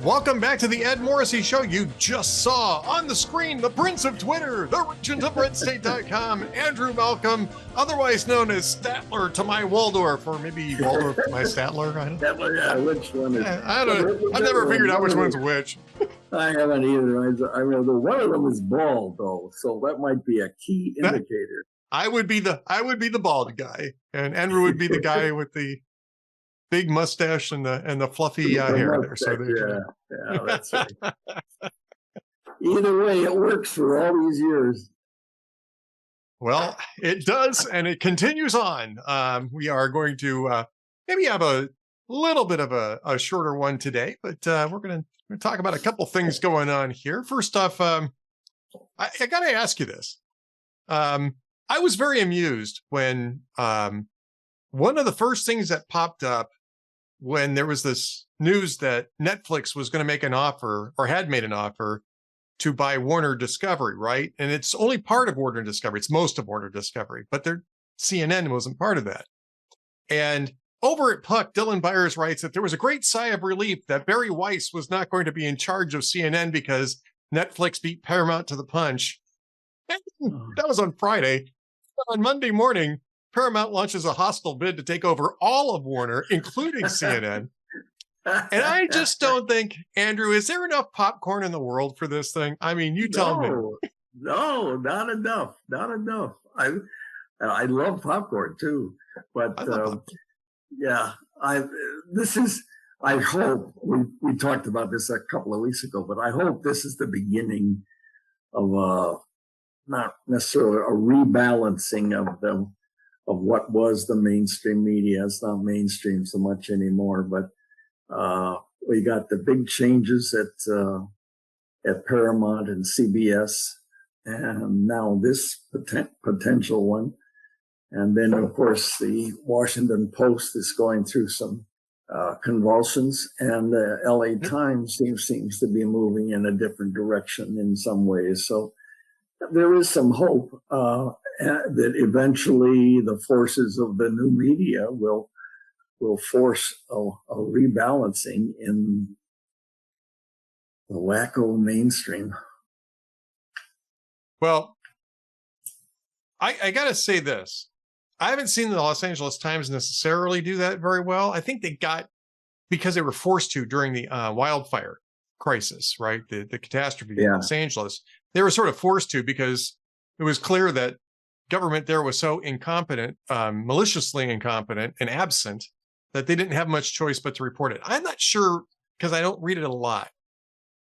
Welcome back to the Ed Morrissey Show. You just saw on the screen the Prince of Twitter, the regent of RedState.com, Andrew Malcolm, otherwise known as Statler to my Waldorf, or maybe Waldorf to my Statler. I don't know. Statler, yeah, which one is? I don't know. I've never figured out which one's which. I haven't either. I remember one of them is bald, though, so that might be a key indicator. I would be the bald guy, and Andrew would be the guy with the big mustache and the fluffy hair there. So yeah, that's right. Either way, it works for all these years. Well, it does, and it continues on. We are going to maybe have a little bit of a shorter one today, but we're going to talk about a couple things going on here. First off, I got to ask you this. I was very amused when one of the first things that popped up when there was this news that Netflix was going to make an offer, or had made an offer, to buy Warner Discovery, right? And it's only part of Warner Discovery. It's most of Warner Discovery, but their CNN wasn't part of that. And over at Puck, Dylan Byers writes that there was a great sigh of relief that Barry Weiss was not going to be in charge of CNN because Netflix beat Paramount to the punch. And that was on Friday. On Monday morning, Paramount launches a hostile bid to take over all of Warner, including CNN. And I just don't think, Andrew, is there enough popcorn in the world for this thing? I mean, you tell me. No, not enough. Not enough. I love popcorn too, but yeah, I hope we talked about this a couple of weeks ago, but I hope this is the beginning of not necessarily a rebalancing of what was the mainstream media. It's not mainstream so much anymore, but we got the big changes at Paramount and CBS, and now this potential one. And then, of course, the Washington Post is going through some convulsions, and the LA Times seems to be moving in a different direction in some ways. So there is some hope that eventually the forces of the new media will force a rebalancing in the wacko mainstream. Well, I got to say this. I haven't seen the Los Angeles Times necessarily do that very well. I think they got, because they were forced to during the wildfire crisis, right? The catastrophe in Los Angeles. They were sort of forced to because it was clear that government there was so incompetent, maliciously incompetent and absent, that they didn't have much choice but to report it. I'm not sure, because I don't read it a lot.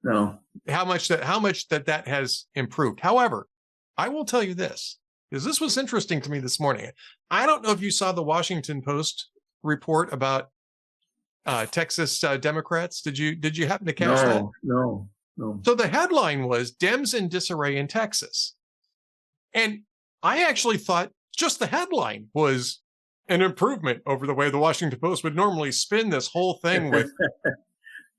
No. How much that has improved. However, I will tell you this, because this was interesting to me this morning. I don't know if you saw the Washington Post report about Texas Democrats. Did you happen to catch that? No. So the headline was Dems in disarray in Texas. And I actually thought just the headline was an improvement over the way the Washington Post would normally spin this whole thing with,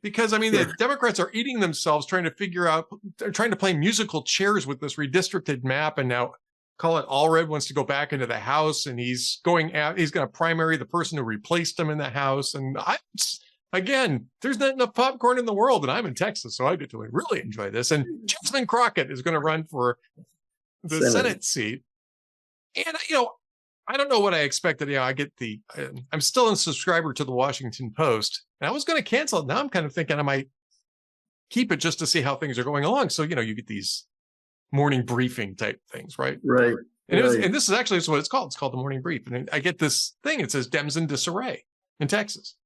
because I mean, the Democrats are eating themselves trying to figure out, they're trying to play musical chairs with this redistricted map. And now Colin Allred wants to go back into the House, and he's going to primary the person who replaced him in the House. And again, there's not enough popcorn in the world, and I'm in Texas, so I get to really enjoy this. And Jasmine Crockett is going to run for the Senate seat. And, I don't know what I expected. I'm still a subscriber to the Washington Post, and I was going to cancel it. Now I'm kind of thinking I might keep it just to see how things are going along. So, you get these morning briefing type things, right? Right. And this is actually what it's called. It's called the morning brief. And I get this thing. It says Dems in disarray in Texas.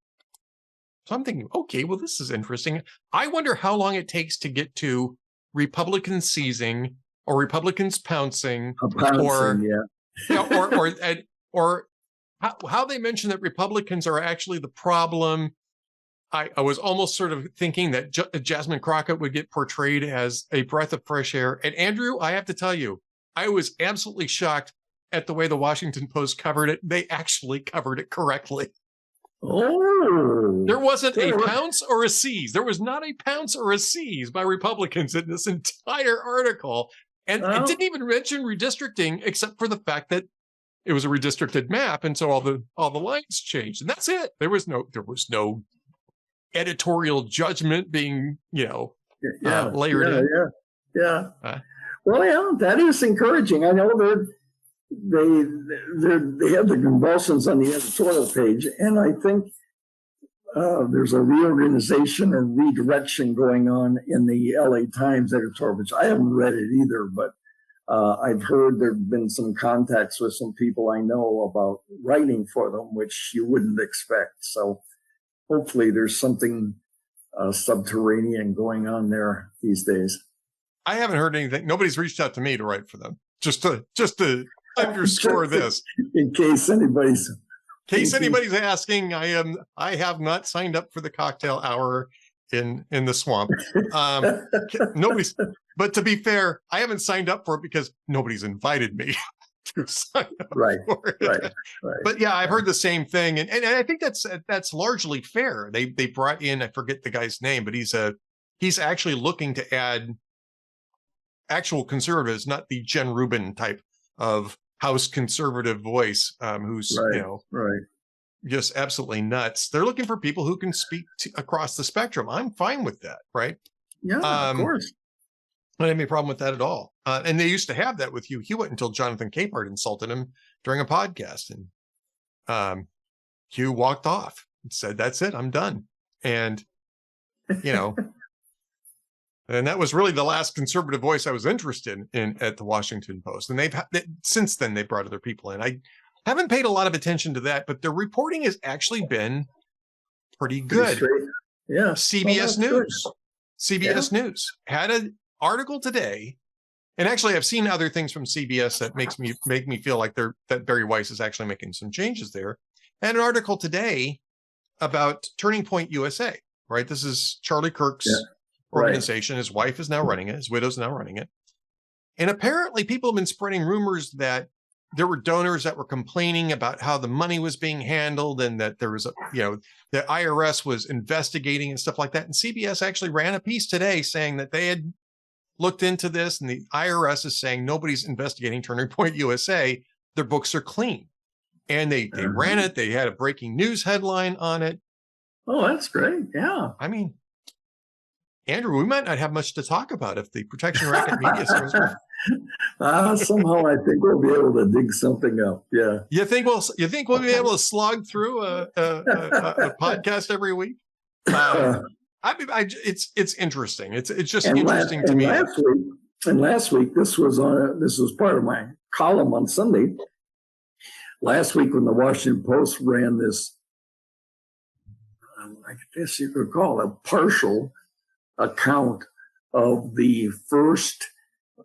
So I'm thinking, okay, well, this is interesting. I wonder how long it takes to get to Republicans seizing or Republicans pouncing, or how they mention that Republicans are actually the problem. I was almost sort of thinking that Jasmine Crockett would get portrayed as a breath of fresh air. And Andrew, I have to tell you, I was absolutely shocked at the way the Washington Post covered it. They actually covered it correctly. Oh, there wasn't a pounce or a seize. There was not a pounce or a seize by Republicans in this entire article. And it didn't even mention redistricting, except for the fact that it was a redistricted map. And so all the lines changed, and that's it. There was no editorial judgment being, Yeah, layered in. yeah. Well, yeah, that is encouraging. I know they have the convulsions on the editorial page, and I think there's a reorganization or redirection going on in the LA Times editorial, which I haven't read it either, but I've heard there've been some contacts with some people I know about writing for them, which you wouldn't expect. So hopefully there's something subterranean going on there these days. I haven't heard anything. Nobody's reached out to me to write for them. Just to underscore this, in case anybody's asking, I have not signed up for the cocktail hour in the swamp. Nobody's. But to be fair, I haven't signed up for it because nobody's invited me to sign up for it. Right. But yeah, I've heard the same thing, and I think that's largely fair. They brought in, I forget the guy's name, but he's actually looking to add actual conservatives, not the Jen Rubin type of House conservative voice, who's just absolutely nuts. They're looking for people who can speak across the spectrum. I'm fine with that, right? Yeah, of course. I don't have any problem with that at all. And they used to have that with Hugh Hewitt until Jonathan Capehart insulted him during a podcast, and Hugh walked off and said, "That's it, I'm done." And and that was really the last conservative voice I was interested in at the Washington Post. And since then, they brought other people in. I haven't paid a lot of attention to that, but the reporting has actually been pretty good. Yeah. CBS News had an article today. And actually, I've seen other things from CBS that make me feel like that Barry Weiss is actually making some changes there. And an article today about Turning Point USA, right? This is Charlie Kirk's organization. His wife is now running it. His widow's now running it. And apparently people have been spreading rumors that there were donors that were complaining about how the money was being handled, and that there was the IRS was investigating and stuff like that. And CBS actually ran a piece today saying that they had looked into this, and the IRS is saying nobody's investigating Turning Point USA. Their books are clean. And they ran it. They had a breaking news headline on it. Oh, that's great. Yeah. I mean, Andrew, we might not have much to talk about if the protection racket media is somehow I think we'll be able to dig something up. Yeah. You think we'll be able to slog through a podcast every week? It's interesting. It's just interesting to me. Last week, this was part of my column on Sunday. Last week, when the Washington Post ran this, I guess you could call it a partial account of the first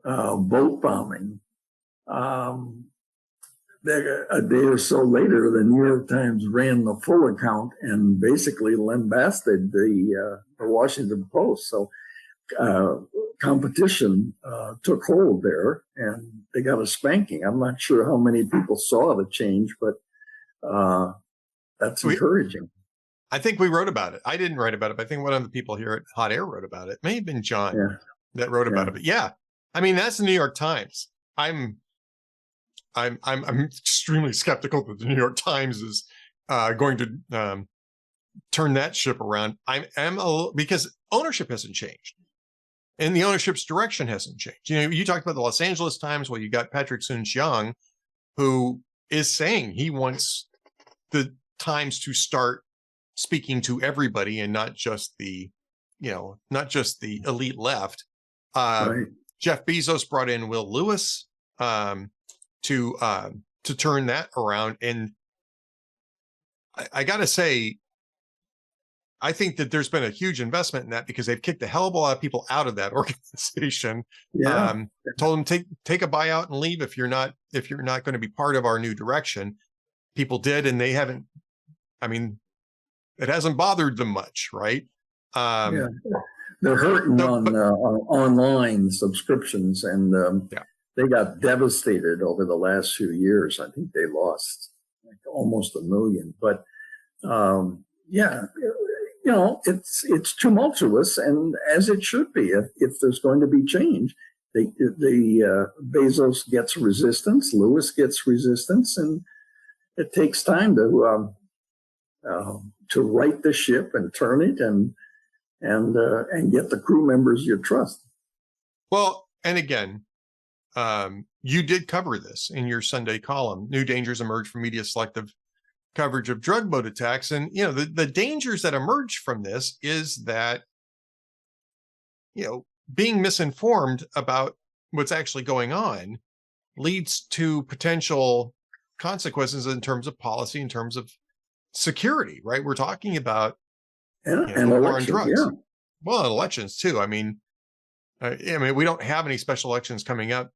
boat bombing. A day or so later, the New York Times ran the full account and basically lambasted the Washington Post. So competition took hold there, and they got a spanking. I'm not sure how many people saw the change, but that's encouraging. I think we wrote about it. I didn't write about it, but I think one of the people here at Hot Air wrote about it. It may have been John that wrote about it. But yeah, I mean, that's the New York Times. I'm extremely skeptical that the New York Times is going to turn that ship around. Because ownership hasn't changed, and the ownership's direction hasn't changed. You talked about the Los Angeles Times. Well, you got Patrick Soon-Shiong, who is saying he wants the Times to start speaking to everybody and not just the elite left. Jeff Bezos brought in Will Lewis to turn that around, and I got to say, I think that there's been a huge investment in that, because they've kicked a hell of a lot of people out of that organization. Told them take a buyout and leave if you're not going to be part of our new direction. People did, and they haven't. I mean, it hasn't bothered them much, right? They're hurting on online subscriptions, and they got devastated over the last few years. I think they lost almost 1 million. But it's tumultuous, and as it should be. If there's going to be change, the Bezos gets resistance, Lewis gets resistance, and it takes time to right the ship and turn it and get the crew members you trust. Well, and again, you did cover this in your Sunday column. New dangers emerge from media selective coverage of drug boat attacks. And, the dangers that emerge from this is that, being misinformed about what's actually going on leads to potential consequences in terms of policy, in terms of security, right? We're talking about and war on drugs. Yeah. Well, elections too. I mean, we don't have any special elections coming up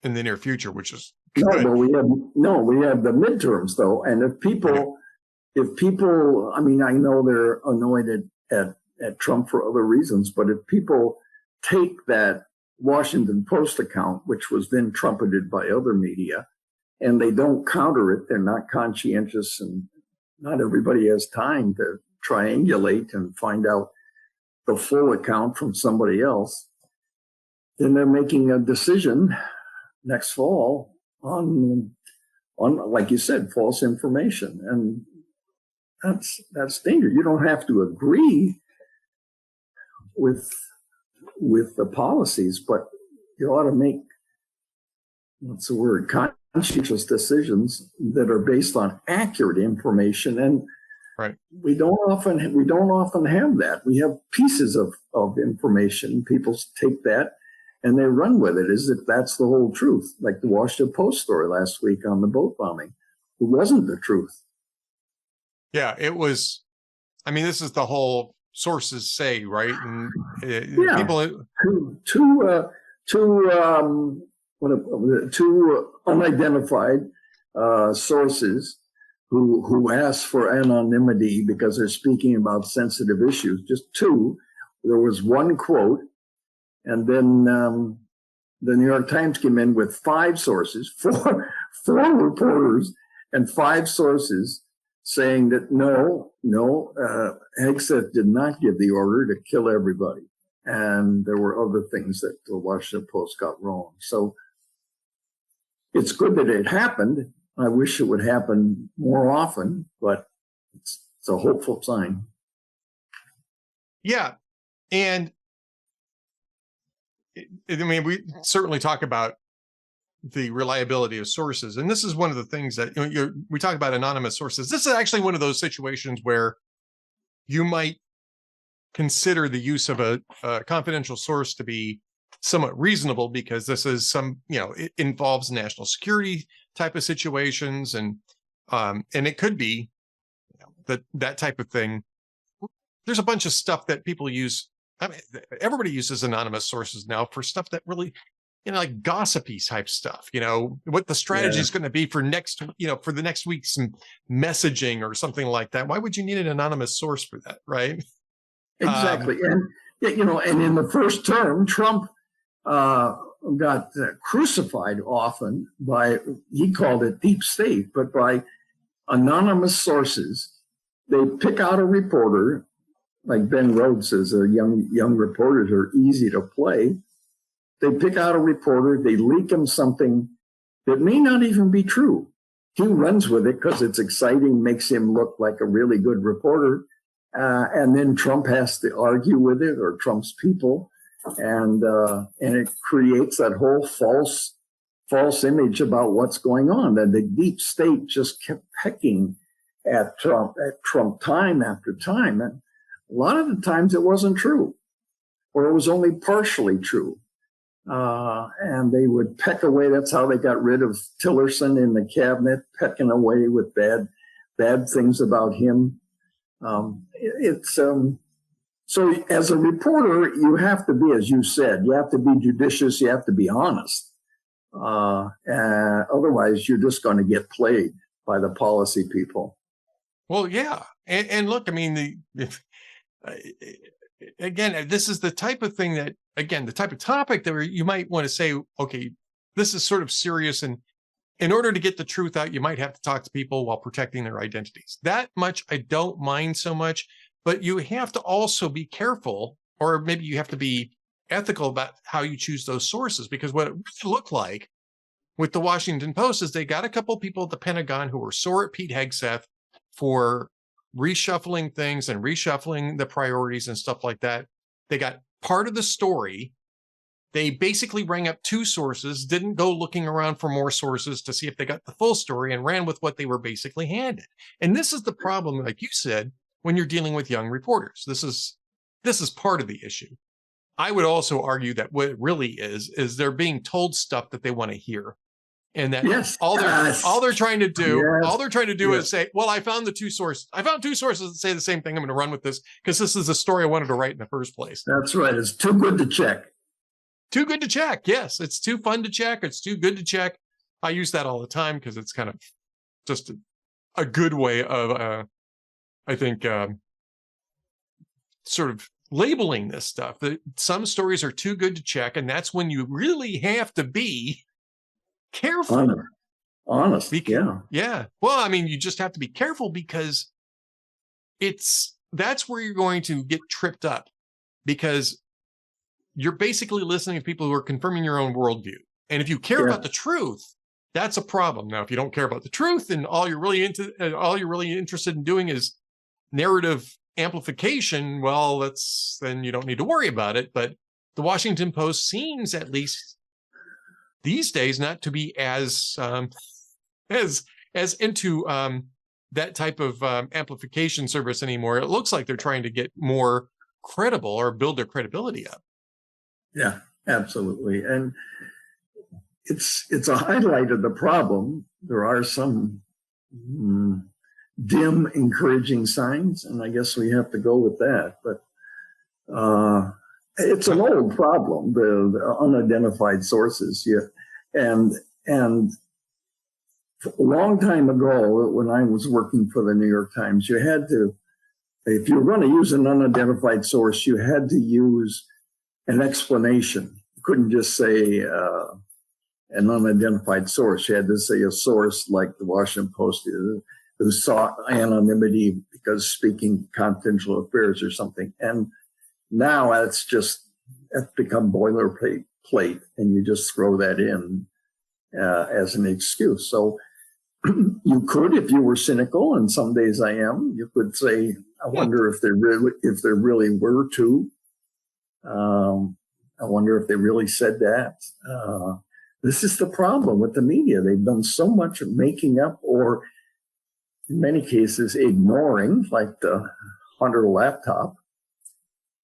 in the near future, which is good. But we have the midterms though. And if people, I mean, I know they're annoyed at Trump for other reasons, but if people take that Washington Post account, which was then trumpeted by other media, and they don't counter it, they're not conscientious, and not everybody has time to triangulate and find out the full account from somebody else, then they're making a decision next fall on like you said, false information. And that's dangerous. You don't have to agree with the policies, but you ought to make, what's the word, conscientious decisions that are based on accurate information. And right, we don't often have that. We have pieces of information. People take that and they run with it as if that's the whole truth. Like the Washington Post story last week on the boat bombing. It wasn't the truth. Yeah, it was. I mean, this is the whole sources say, right? And people two unidentified sources who asked for anonymity because they're speaking about sensitive issues. Just two. There was one quote, and then the New York Times came in with five sources, four reporters, and five sources saying that no, Hegseth did not give the order to kill everybody. And there were other things that the Washington Post got wrong. So it's good that it happened. I wish it would happen more often, but it's a hopeful sign. Yeah. And I mean, we certainly talk about the reliability of sources. And this is one of the things that we talk about anonymous sources. This is actually one of those situations where you might consider the use of a confidential source to be somewhat reasonable, because this is it involves national security type of situations. And it could be that type of thing. There's a bunch of stuff that people use. I mean, everybody uses anonymous sources now for stuff that really, like gossipy type stuff, what the strategy is going to be for for the next week's messaging or something like that. Why would you need an anonymous source for that? Right. Exactly. And in the first term, Trump got crucified often he called it deep state, but by anonymous sources. They pick out a reporter, like Ben Rhodes says, young reporters are easy to play. They pick out a reporter, they leak him something that may not even be true. He runs with it because it's exciting, makes him look like a really good reporter. And then Trump has to argue with it, or Trump's people. And it creates that whole false image about what's going on. That the deep state just kept pecking at Trump time after time. And a lot of the times it wasn't true, or it was only partially true. And they would peck away. That's how they got rid of Tillerson in the cabinet, pecking away with bad things about him. So as a reporter, you have to be, as you said, you have to be judicious. You have to be honest. Otherwise, you're just going to get played by the policy people. Well, yeah. And look, I mean, again, this is the type of thing that, again, the type of topic that you might want to say, okay, this is sort of serious. And in order to get the truth out, you might have to talk to people while protecting their identities. That much I don't mind so much, but you have to also be careful, or maybe you have to be ethical about how you choose those sources, because what it really looked like with the Washington Post is they got a couple of people at the Pentagon who were sore at Pete Hegseth for reshuffling things and reshuffling the priorities and stuff like that. They got part of the story. They basically rang up 2 sources, didn't go looking around for more sources to see if they got the full story, and ran with what they were basically handed. And this is the problem, like you said, when you're dealing with young reporters. This is part of the issue. I would also argue that what it really is they're being told stuff that they want to hear. And that all they're trying to do is say, well, I found 2 sources that say the same thing. I'm going to run with this because this is a story I wanted to write in the first place. That's right. It's too good to check. Too good to check. Yes. It's too fun to check. It's too good to check. I use that all the time because it's kind of just a good way of, I think, sort of labeling this stuff. That some stories are too good to check. And that's when you really have to be careful. Honest. Yeah. Well, I mean, you just have to be careful because that's where you're going to get tripped up, because you're basically listening to people who are confirming your own worldview. And if you care about the truth, that's a problem. Now, if you don't care about the truth and all you're really interested in doing is narrative amplification, well, then you don't need to worry about it. But the Washington Post seems, at least these days, not to be as into that type of amplification service anymore. It looks like they're trying to get more credible or build their credibility up. Yeah, absolutely. And it's a highlight of the problem. There are some dim encouraging signs, and I guess we have to go with that. But it's an old problem, the unidentified sources. And a long time ago, when I was working for the New York Times, you had to, if you were going to use an unidentified source, you had to use an explanation. You couldn't just say an unidentified source. You had to say a source like the Washington Post who sought anonymity because speaking confidential affairs or something. And now that's become boilerplate, and you just throw that in as an excuse. So you could, if you were cynical, and some days I am, you could say, I wonder if there really were 2. I wonder if they really said that. This is the problem with the media. They've done so much making up, or in many cases ignoring, like the Hunter laptop.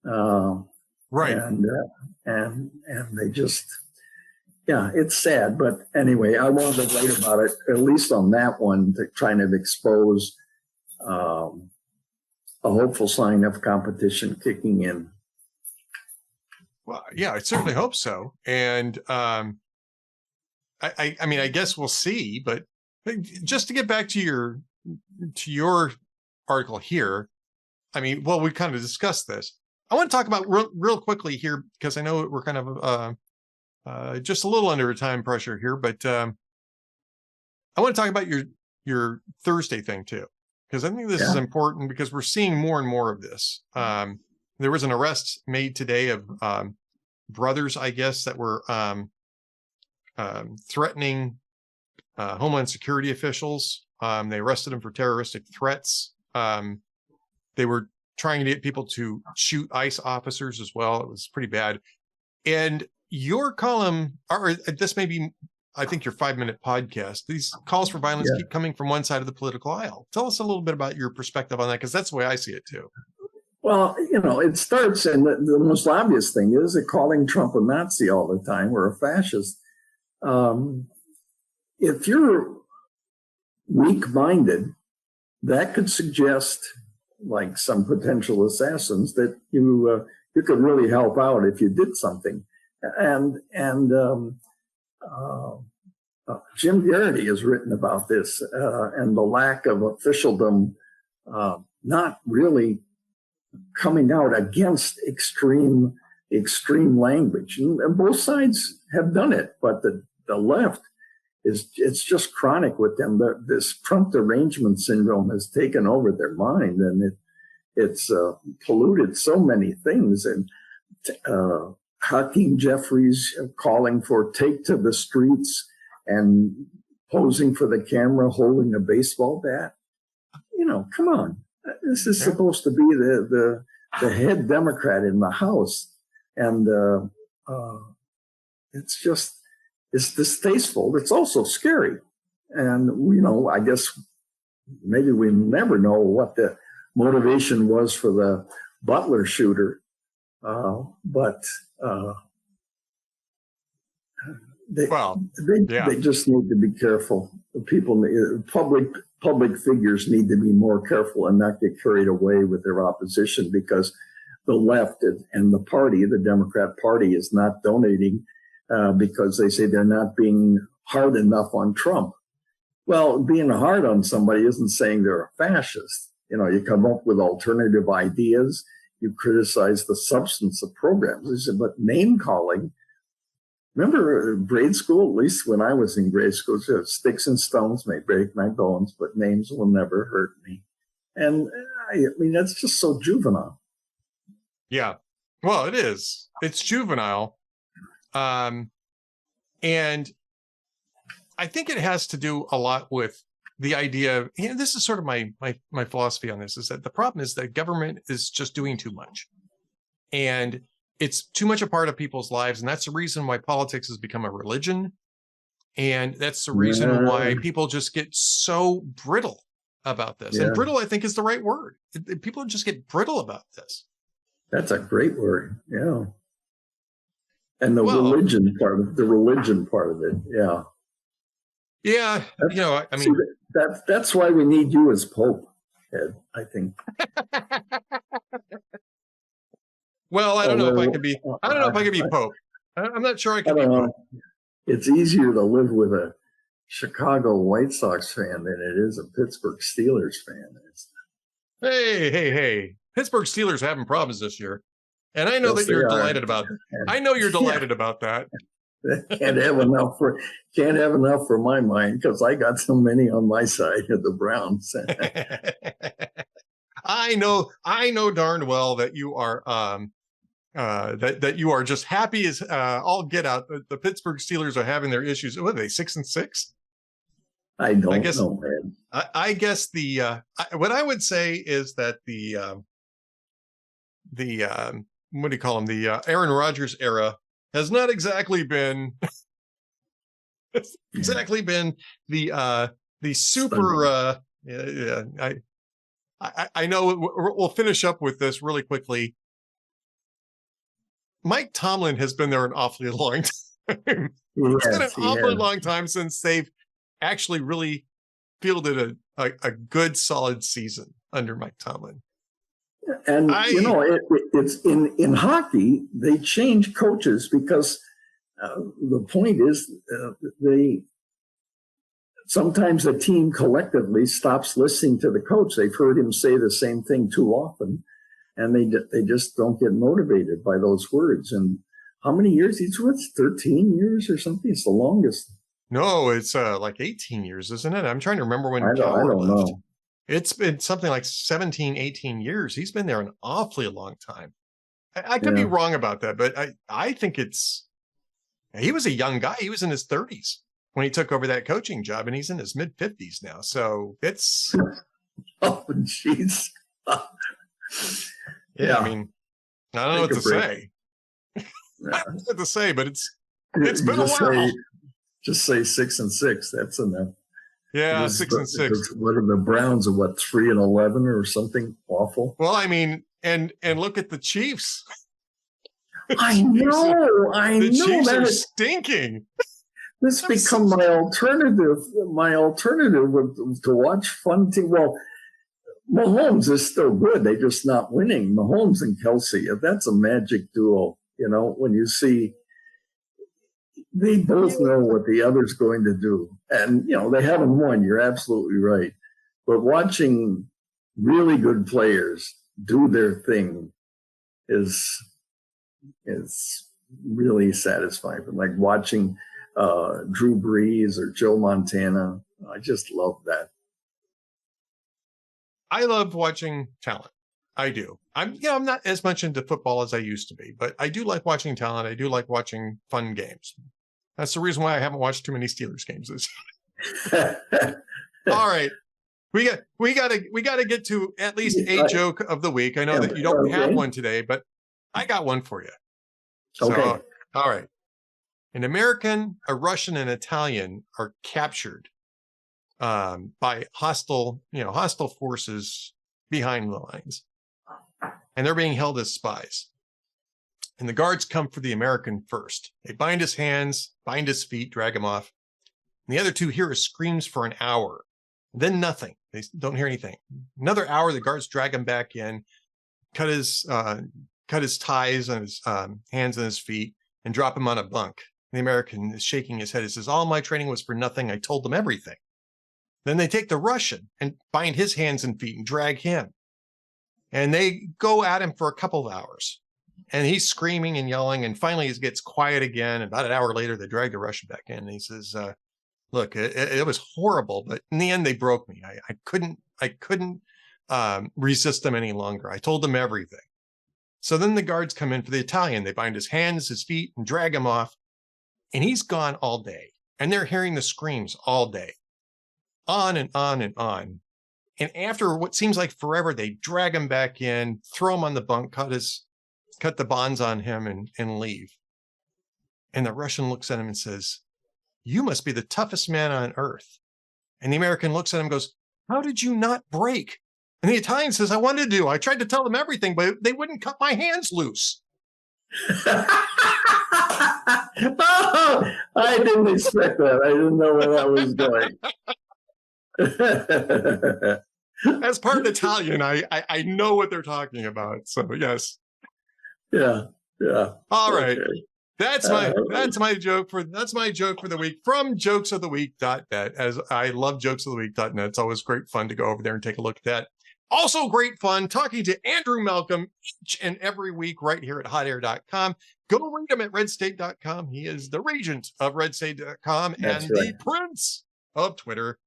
Right. And they just, it's sad. But anyway, I wanted to write about it, at least on that one, to kind of expose a hopeful sign of competition kicking in. Well, yeah, I certainly hope so. And I mean, I guess we'll see. But just to get back to your article here, I mean, well, we kind of discussed this. I want to talk about real quickly here, because I know we're kind of just a little under time pressure here, but I want to talk about your Thursday thing too, because I think this is important, because we're seeing more and more of this. There was an arrest made today of brothers, I guess, that were threatening Homeland Security officials. They arrested them for terroristic threats. They were trying to get people to shoot ICE officers as well. It was pretty bad. And your column, or this may be, I think, your 5-minute podcast, these calls for violence keep coming from one side of the political aisle. Tell us a little bit about your perspective on that, because that's the way I see it too. Well, it starts, and the most obvious thing is that calling Trump a Nazi all the time, or a fascist. If you're weak-minded, that could suggest, like some potential assassins, that you could really help out if you did something. And Jim Garrity has written about this and the lack of officialdom not really coming out against extreme language. And both sides have done it, but the left it's just chronic with them. This Trump derangement syndrome has taken over their mind, and it's polluted so many things. And Hakeem Jeffries calling for take to the streets and posing for the camera holding a baseball bat. Come on. This is supposed to be the head Democrat in the House, and it's distasteful. It's also scary, and I guess maybe we never know what the motivation was for the Butler shooter, but they just need to be careful. Public figures need to be more careful and not get carried away with their opposition, because the left and the party, the Democrat Party, is not donating because they say they're not being hard enough on Trump. Well, being hard on somebody isn't saying they're a fascist. You come up with alternative ideas. You criticize the substance of programs. But name calling. Remember grade school, at least when I was in grade school, sticks and stones may break my bones, but names will never hurt me. And I mean, that's just so juvenile. Yeah. Well, it is. It's juvenile. And I think it has to do a lot with the idea of, this is sort of my philosophy on this, is that the problem is that government is just doing too much. And it's too much a part of people's lives. And that's the reason why politics has become a religion. And that's the reason why people just get so brittle about this. And brittle, I think, is the right word. People just get brittle about this. That's a great word. Yeah. And the religion part of it. Yeah. Yeah. I mean, that's why we need you as Pope, Ed, I think. Well, I don't know if I could be Pope. I'm not sure I could be Pope. It's easier to live with a Chicago White Sox fan than it is a Pittsburgh Steelers fan. Hey. Pittsburgh Steelers are having problems this year. And I know that you're delighted about it. I know you're delighted about that. Can't have enough for my mind, because I got so many on my side of the Browns. I know darn well that you are that you are just happy as all get out. The Pittsburgh Steelers are having their issues. What are they, 6-6? I don't know, man. I guess what I would say is that the what do you call him? The Aaron Rodgers era has not exactly been the super. I know we'll finish up with this really quickly. Mike Tomlin has been there an awfully long time. It's been an awfully long time since they've actually really fielded a good, solid season under Mike Tomlin. And it's in hockey, they change coaches because the point is sometimes the team collectively stops listening to the coach. They've heard him say the same thing too often, and they just don't get motivated by those words. And how many years? He's with 13 years or something. It's the longest. No, it's like 18 years, isn't it? I'm trying to remember when I don't know. It's been something like 17, 18 years. He's been there an awfully long time. I could be wrong about that, but I think he was a young guy. He was in his 30s when he took over that coaching job, and he's in his mid 50s now. So it's oh, jeez. Yeah, I mean, I don't know what to say. I don't know what to say, but it's been a while. Just say 6-6. That's enough. Yeah, 6-6. What are the Browns? 3-11 or something awful? Well, I mean, and look at the Chiefs. I know. The Chiefs are stinking. This become my alternative. My alternative to watch fun team. Well, Mahomes is still good. They're just not winning. Mahomes and Kelsey. That's a magic duo. When you see. They both know what the other's going to do. And, they haven't won. You're absolutely right. But watching really good players do their thing is really satisfying. Like watching Drew Brees or Joe Montana. I just love that. I love watching talent. I do. I'm not as much into football as I used to be, but I do like watching talent. I do like watching fun games. That's the reason why I haven't watched too many Steelers games this year. All right. We got to get to at least a joke of the week. I know that you don't have one today, but I got one for you. So, Okay. all right. An American, a Russian, and Italian are captured by hostile forces behind the lines, and they're being held as spies. And the guards come for the American first. They bind his hands, bind his feet, drag him off. And the other two hear his screams for an hour. Then nothing. They don't hear anything. Another hour, the guards drag him back in, cut his ties on his hands and his feet, and drop him on a bunk. The American is shaking his head. He says, all my training was for nothing. I told them everything. Then they take the Russian and bind his hands and feet and drag him. And they go at him for a couple of hours. And he's screaming and yelling. And finally, he gets quiet again. About an hour later, they drag the Russian back in. And he says, look, it was horrible. But in the end, they broke me. I couldn't resist them any longer. I told them everything. So then the guards come in for the Italian. They bind his hands, his feet, and drag him off. And he's gone all day. And they're hearing the screams all day. On and on and on. And after what seems like forever, they drag him back in, throw him on the bunk, cut the bonds on him, and leave. And the Russian looks at him and says, you must be the toughest man on earth. And the American looks at him and goes, how did you not break? And the Italian says, I wanted to. I tried to tell them everything, but they wouldn't cut my hands loose. Oh, I didn't expect that. I didn't know where that was going. As part Italian, I know what they're talking about. So yes. Yeah. All right. Okay. That's my joke for the week from jokesoftheweek.net. As I love jokesoftheweek.net. It's always great fun to go over there and take a look at that. Also great fun talking to Andrew Malcolm each and every week right here at hotair.com. Go read him at redstate.com. He is the regent of redstate.com and the prince of Twitter.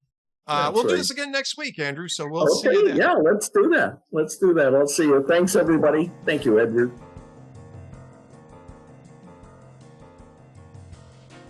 We'll do this again next week, Andrew. So we'll see you then. Yeah, let's do that. I'll see you. Thanks, everybody. Thank you, Edward.